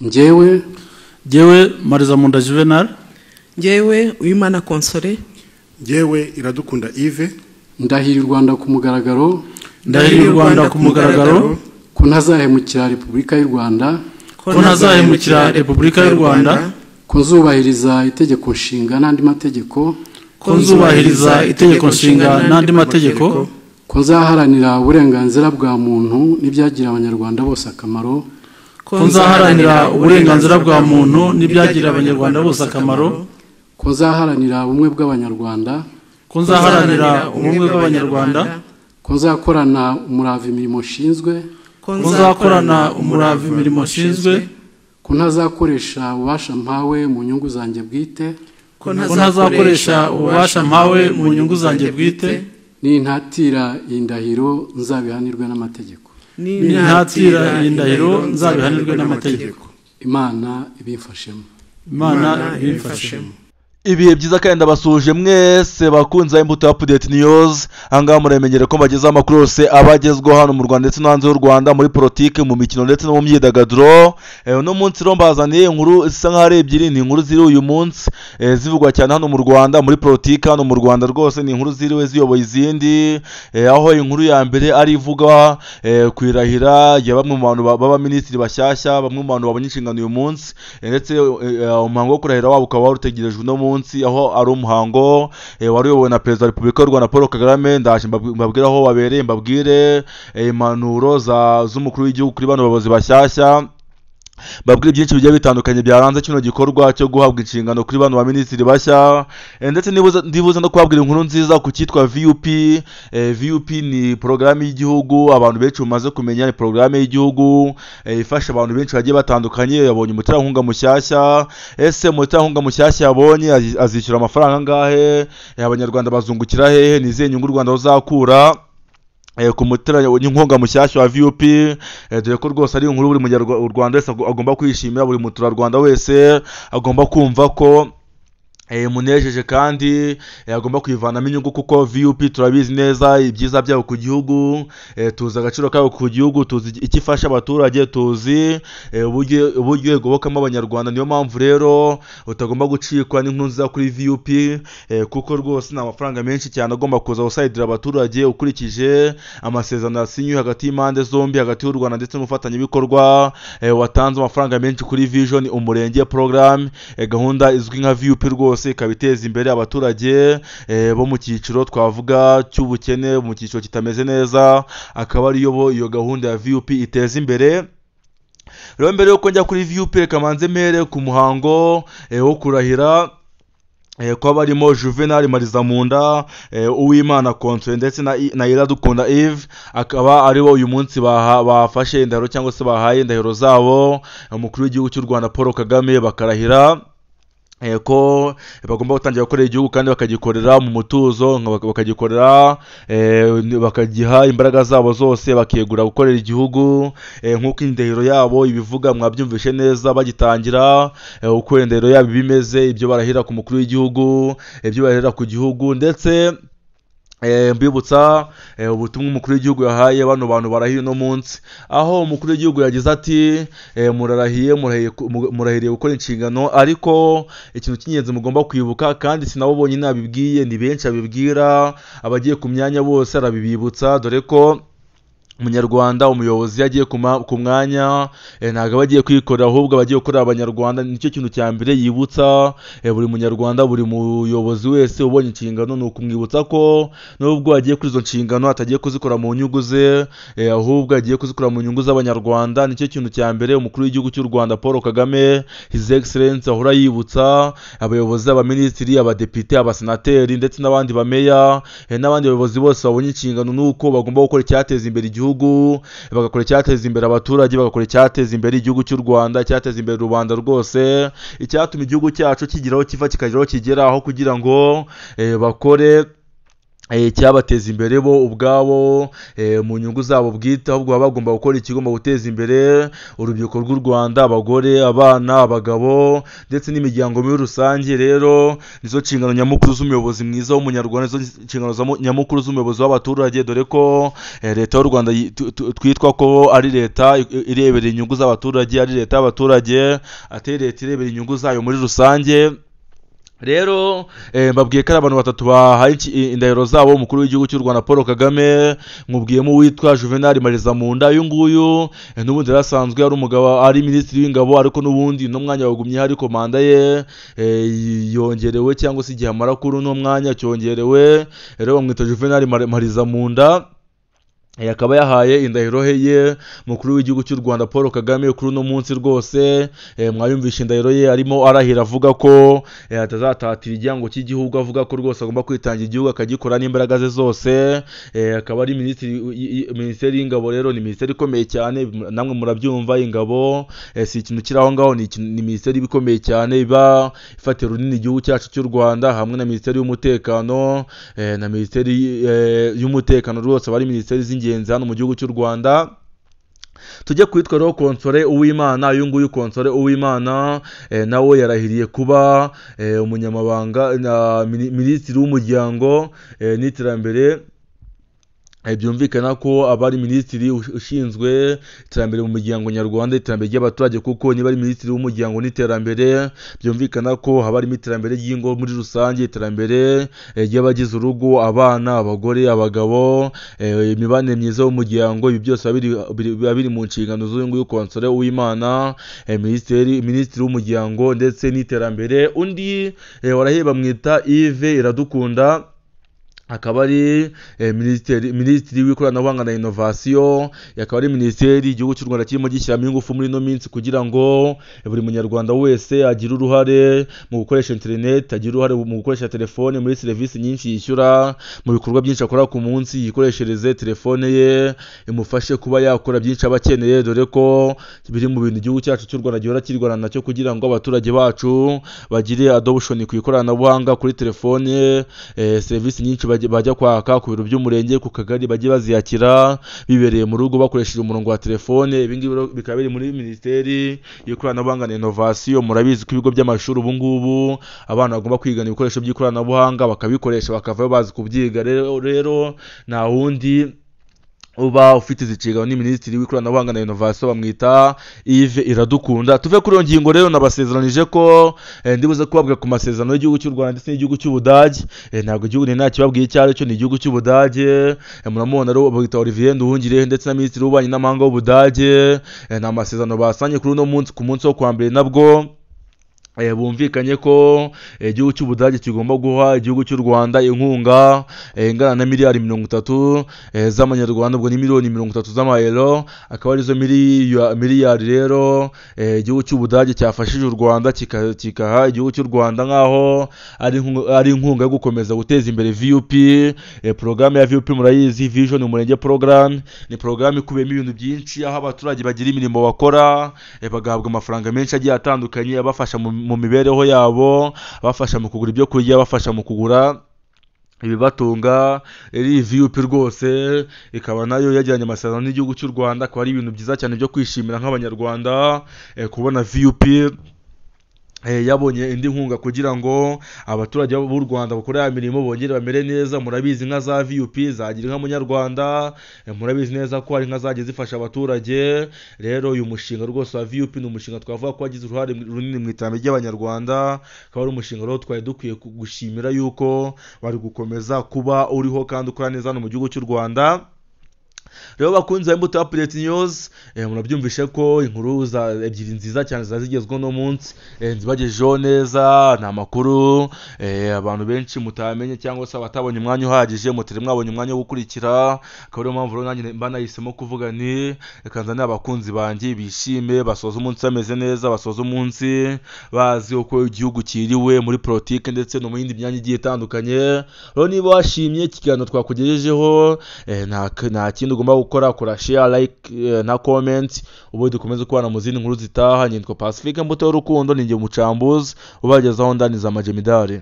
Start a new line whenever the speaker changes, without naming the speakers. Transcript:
Njyewe Marizamunda Juvenal,
njyewe Uwimana Console,
njyewe Iradukunda Yves,
ndahira u Rwanda ku mugaragaro,
ko
ntazahemukira Repubulika y'u Rwanda, ko nzubahiriza itegeko nshinga n'andi mategeko, ko nzaharanira uburenganzira bwa muntu n'ibyagirira abanyarwanda bose akamaro, ko nzaharanira ubumwe bw'abanyarwanda, ko nzakorana umurava imirimo nshinzwe, ko ntazakoresha ububasha mpawe mu nyungu zanjye bwite, n'intatira iyi ndahiro nzabihanirwe n'amategeko. Imana ibimfashemo.
Ibihe byiza kandi ndabasuje mwese bakunze Imbuto Update News. Ahangaha muramenyere ko bagezaho amakuru yose abagezweho hano mu Rwanda ndetse no hanze y'u Rwanda, muri politike, mu mikino ndetse no mu myidagaduro. No munsi rombazaniye inkuru zisa nkaho ari ebyiri, ni inkuru ziri uyu munsi zivugwa cyane hano mu Rwanda muri politike. Hano mu Rwanda rwose ni inkuru ziriwe ziyoboye izindi, aho inkuru ya mbere ari ivuga kwirahira ya bamwe mu bantu baba minisitiri bashyashya, bamwe mu bantu babonye inshingano uyu munsi, ndetse umuhango wo kurahira wabo ukaba warutegerejwe no munsi, aho ari umuhango wari uyobowe na Perezida wa Repubulika y'u Rwanda Paul Kagame. Ndaje mbabwira aho wabereye, mbabwire impanuro z'umukuru w'igihugu kuri bano bayobozi bashyashya, babwire byinshi bigiye bitandukanye byaranze kino gikorwa cyo guhabwa inshingano kuri bano baminisitiri bashya, ndetse ndibuze no kubabwira inkuru nziza ku cyitwa VUP. VUP ni porogaramu y'igihugu abantu benshi mumaze kumenya, ni porogaramu y'igihugu ifasha abantu benshi bagiye batandukanye. Yabonye umuterankunga mushyashya, ese umuterankunga mushyashya yabonye azishyura amafaranga angahe? Abanyarwanda bazungukira hehe? Ni izihe nyungu u Rwanda ruzakura ku muterankunga mushyashya wa VUP? Dore ko rwose ari inkuru buri munyarwanda wese agomba kwishimira, buri muturarwanda wese agomba kumva ko munejeje kandi agomba kwivanamo inyungu, kuko VUP turabizi neza ibyiza byabo ku gihugu, tuzi agaciro kabo ku gihugu, tuzi icyo ifasha abaturage, tuzi uburyo igobokamo abanyarwanda. Niyo mpamvu rero utagomba gucikwa n'inkuru nziza kuri VUP, kuko rwose ni amafaranga menshi cyane agomba kuza gusayidira abaturage ukurikije amasezerano yasinywe hagati y'impande zombi, hagati y'u Rwanda ndetse n'umufatanyabikorwa watanze amafaranga menshi kuri Vision Umurenge Program, gahunda izwi nka VUP rwose ikaba iteza imbere abaturage bo mu cyiciro twavuga cy'ubukene, mu cyiciro kitameze neza, akaba ariyo iyo gahunda ya VUP iteza imbere. Rero mbere yuko njya kuri VUP, reka manze mpere ku muhango wo kurahira kwa barimo Juvenal Marizamunda, Uwimana Console ndetse na Iradukunda Yves. Akaba aribo uyu munsi bafashe indahiro cyangwa se bahaye indahiro zabo umukuru w'igihugu cy'u Rwanda Paul Kagame, bakarahira ko bagomba gutangira gukorera igihugu kandi bakagikorera mu mutuzo, bakagiha imbaraga zabo zose, bakegura gukorera igihugu nk'uko indahiro yabo ibivuga. Mwabyumvishe neza bagitangira uko indahiro yabo bimeze, ibyo barahira ku mukuru w'igihugu, ibyo barahira ku gihugu, ndetse mbibutsa ubutumwa umukuru w'igihugu yahaye bano bantu barahiye no munsi, aho umukuru w'igihugu yagize ati murahiriye gukora inshingano, ariko ikintu cy'ingenzi mugomba kwibuka, kandi sinabo bonyine nabibwiye, ni benshi abibwira, abagiye ku myanya bose arabibibutsa, dore ko umunyarwanda umuyobozi yagiye ku mwanya ntabwo bagiye kwikorera, ahubwo bagiye gukorera abanyarwanda. Nicyo kintu cya mbere yibutsa buri munyarwanda, buri muyobozi wese ubonye inshingano, ni ukumwibutsa ko nubwo agiye kuri izo nshingano atagiye kuzikora mu nyungu ze, ahubwo agiye kuzikora mu nyungu z'abanyarwanda. Nicyo kintu cya mbere umukuru w'igihugu cy'u Rwanda Paul Kagame His Excellence ahora yibutsa abayobozi, abaminisitiri, abadepite, abasenateri ndetse n'abandi bameya n'abandi bayobozi bose babonye inshingano, nuko bagomba gukora icyateza imbere igihugu, bagakora icyateza imbere abaturage, bagakora icyateza imbere igihugu cy'u Rwanda, icyateza imbere rubanda rwose, icyatuma igihugu cyacu kigeraho kiva kikageraho kigera, aho kugira ngo bakore cyabateza imbere bo ubwabo mu nyungu zabo bwite, ahubwo baba bagomba gukora ikigomba guteza imbere urubyiruko rw'u Rwanda, abagore, abana, abagabo ndetse n'imiryango muri rusange. Rero nizo nshingano nyamukuru z'umuyobozi mwiza w'umunyarwanda, nizo nshingano nyamukuru z'umuyobozi w'abaturage, dore ko leta y'u Rwanda twitwa ko ari leta irebera inyungu z'abaturage, ari leta y'abaturage, atari leta irebera inyungu zayo muri rusange. Rero mbabwiye ko ari abantu batatu bahaye indahiro zabo umukuru w'igihugu cy'u Rwanda Paul Kagame, nkubwiyemo witwa Juvenal Marizamunda. uyu nguyu n'ubundi yarasanzwe ari umugabo, ari minisitiri w'ingabo, ariko n'ubundi no mwanya wagumye hari komanda ye yongerewe, cyangwa se igihe amara kuri no mwanya cyongerewe. Rero bamwita Juvenal Marizamunda. Akaba yahaye indahiro ye mukuru w'igihugu cy'u Rwanda Paul Kagame kuri uno munsi rwose. Mwayumvisha indahiro ye arimo arahira avuga ko atazatatira igihango cy'igihugu, avuga ko rwose agomba kwitangira igihugu akagikora n'imbaraga ze zose. Akaba ari minisiteri y'ingabo. Rero ni minisiteri ikomeye cyane, namwe murabyumva. Ingabo si ikintu kiri aho ngaho, ni minisiteri ikomeye cyane, iba ifatira runini igihugu cyacu cy'u Rwanda, hamwe na minisiteri y'umutekano na minisiteri y'umutekano rwose bari minisiteri z'ingenzi hano mu gihugu cy'u Rwanda. Tujye kwitwa rero Konsole Uwimana. uyu nguyu Konsole Uwimana nawe yarahiriye kuba umunyamabanga na minisitiri w'umuryango n'iterambere. Byumvikana ko abari minisitiri ushinzwe iterambere mu muryango nyarwanda, iterambere ry'abaturage, kuko niba ari minisitiri w'umuryango n'iterambere, byumvikana ko haba harimo iterambere ry'ingo muri rusange, iterambere ry'abagize urugo, abana, abagore, abagabo, imibanire myiza y'umuryango. Ibi byose biba biri mu nshingano z'uyu nguyu Konsole Uwimana, minisitiri w'umuryango ndetse n'iterambere. Undi warahiye bamwita Yves Iradukunda, akaba ari minisitiri w'ikoranabuhanga na inovasiyo. akaba ari minisiteri igihugu cy'u Rwanda kirimo gishyiramo ingufu muri ino minsi kugira ngo buri munyarwanda wese agire uruhare mu gukoresha internet, agire uruhare mu gukoresha telefone muri serivisi nyinshi yishyura, mu bikorwa byinshi akora ku munsi, yikoreshereze telefone ye imufashe kuba yakora byinshi aba akeneye, dore ko biri mu bintu igihugu cyacu cy'u Rwanda gihora kirwana nacyo, kugira ngo abaturage bacu bagire adoption ku ikoranabuhanga kuri telefone. Serivisi nyinshi bajya kwaka ku biro by'umurenge, ku kagari, bajye baziyakira bibereye mu rugo bakoresheje umurongo wa telefone. Ibi ngibi bikaba biri muri minisiteri y'ikoranabuhanga na inovasiyo. Murabizi ko ibigo by'amashuri ubu ngubu abana bagomba kwigana ibikoresho by'ikoranabuhanga, bakabikoresha bakavayo bazi kubyiga. Rero nta wundi uba ufite izicigano ni minisitiri w'ikoranabuhanga na inovasiyo, bamwita Yves Iradukunda. Tuve kuri iyo ngingo rero, nabasezeranije ko ndibuze kubabwira ku masezerano y'igihugu cy'u Rwanda ndetse n'igihugu cy'Ubudage. Ntabwo igihugu nta kibabwiye icyo ari cyo, ni igihugu cy'Ubudage. Muramubona rero bita Olivier Nduhungirehe ndetse na minisitiri w'ububanyi n'amahanga w'Ubudage. Ni amasezerano basanye kuri uno munsi, ku munsi wo kwa mbere nabwo bumvikanye ko igihugu cy'Ubudage kigomba guha igihugu cy'u Rwanda inkunga ingana na miliyari 30 z'amanyarwanda, ubwo ni miliyoni 30 z'amayero. akaba arizo miliyari rero igihugu cy'Ubudage cyafashije u Rwanda kikaha igihugu cy'u Rwanda nkaho ari inkunga yo gukomeza guteza imbere VUP. Programme ya VUP murayizi, Vision Umurenge Program, ni programme ikubiyemo ibintu byinshi, aho abaturage bagira imirimo bakora bagahabwa amafaranga menshi agiye atandukanye abafasha mu mibereho yabo, bafasha mu kugura ibyo kurya, bafasha mu kugura ibibatunga. iri VUP rwose ikaba nayo yagiranye amasezerano n'igihugu cy'u Rwanda. akaba ari ibintu byiza cyane byo kwishimira nk'abanyarwanda kubona VUP yabonye indi nkunga kugira ngo abaturage b'u Rwanda bakora imirimo bongere bamere neza. Murabizi inka za VUP zagira inka munyarwanda, murabizi neza ko hari inka zagiye zifasha abaturage. Rero uyu mushinga rwose wa VUP ni umushinga twavuga ko wagize uruhare runini mu iterambere ry'abanyarwanda, akaba ari umushinga rero twari dukwiye gushimira yuko bari gukomeza kuba uriho kandi ukora neza hano mu gihugu cy'u Rwanda. Rero bakunze Imbuto Update News, murabyumvishe ko inkuru ebyiri nziza cyane zazigezweho no munsi zibagejeho neza. Nta makuru abantu benshi mutamenye cyangwa se abatabonye umwanya uhagije, mutari mwabonye umwanya wo gukurikira. akaba ariyo mpamvu rero nanjye mba nahisemo kuvuga ni reka nzane abakunzi banjye bishime, basoza umunsi bameze neza, basoza umunsi bazi uko igihugu kiriwe muri politike ndetse no mu yindi myanya igiye itandukanye. Rero niba washimye ikiganiro twakugejejeho, nta kindi ugomba gukora, kora share, like na comment, ubu dukomeze kubana mu zindi nkuru zitaha. Nyitwa Pacifique Mbuto y'urukundo, ninjye umucambuzi ubagezaho ndaniza amajemidari.